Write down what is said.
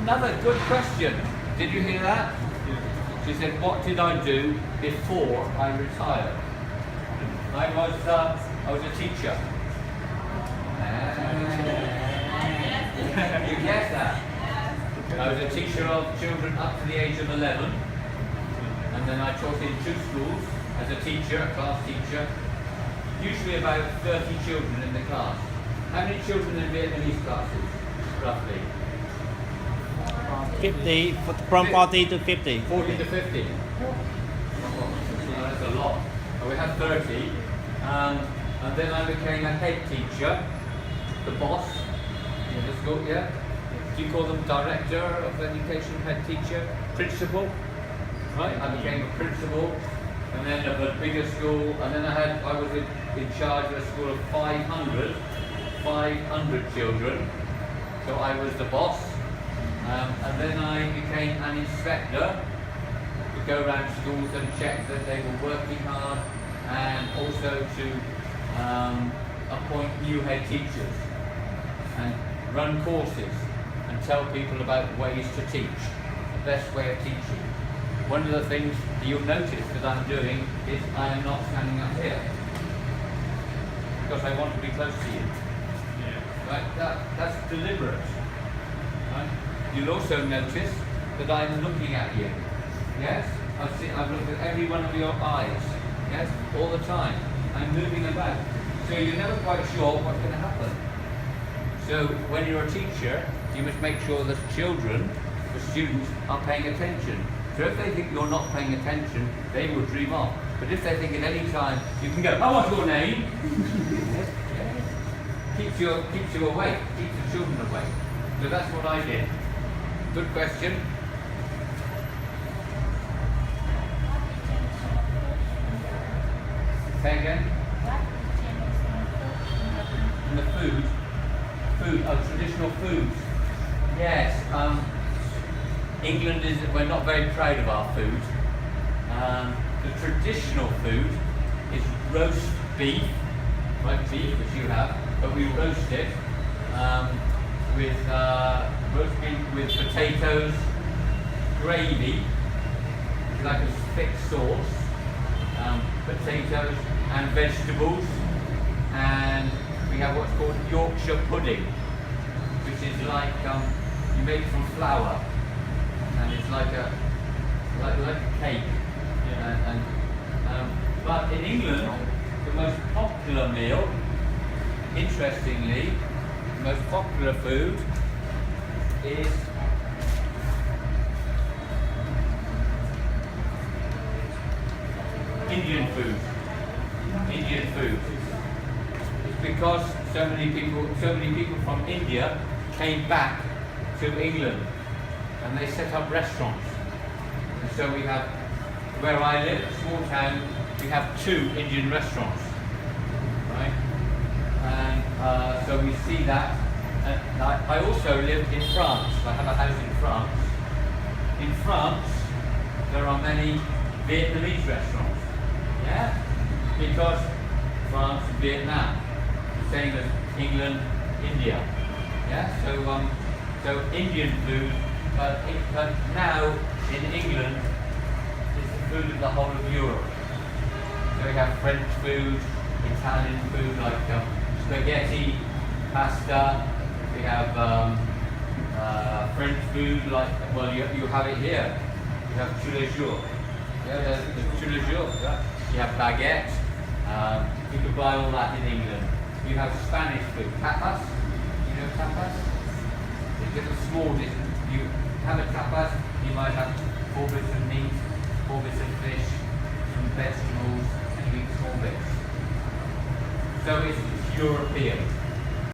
another good question. Did you hear that? She said, what did I do before I retired? I was a teacher. You guessed that. I was a teacher of children up to the age of 11, and then I taught in 2 schools as a teacher, a class teacher, usually about 30 children in the class. How many children in Vietnamese classes, roughly? 50, from 40 to 50. 40 to 50. That's a lot. We had 30, and then I became a head teacher, the boss in the school, yeah? Do you call them director of education, head teacher, principal? Right, I became a principal, and then of a bigger school, and then I was in charge of a school of 500 children, so I was the boss, and then I became an inspector to go around schools and check that they were working hard, and also to appoint new head teachers, and run courses, and tell people about ways to teach, the best way of teaching. One of the things that you'll notice that I'm doing is I am not standing up here, because I want to be close to you. Yeah. Right? That's deliberate. Right? You'll also notice that I'm looking at you. Yes? I've looked at every one of your eyes. Yes? All the time. I'm moving about. So you're never quite sure what's going to happen. So when you're a teacher, you must make sure that children, the students, are paying attention. So if they think you're not paying attention, they will dream off. But if they think at any time, you can go, oh, what's your name? Yes, yes. Keeps you awake, keeps the children awake. So that's what I did. Good question. Say again? And the food, traditional foods. Yes, England we're not very proud of our food. The traditional food is roast beef, like beef which you have, but we roast it with roast beef with potatoes, gravy, like a thick sauce, potatoes and vegetables, and we have what's called Yorkshire pudding, which is like you make from flour, and it's like a cake. Yeah. But in England, the most popular meal, interestingly, the most popular food is Indian food. Indian food. It's because so many people from India came back to England, and they set up restaurants. And so we have, where I live, a small town, we have 2 Indian restaurants, right? And so we see that. And I also live in France. I have a house in France. In France, there are many Vietnamese restaurants. Yeah? Because France and Vietnam, the same as England, India. Yeah? So Indian food, but now in England, it's the food of the whole of Europe. So we have French food, Italian food like spaghetti, pasta. We have French food like, well, you have it here. You have tous les jours. Yeah, there's tous les jours. Yeah? You have baguette. You can buy all that in England. You have Spanish food, tapas. You know tapas? It's just a small dish. You have a tapas, you might have 4 bits of meat, 4 bits of fish, some vegetables, and you eat small bits. So it's European.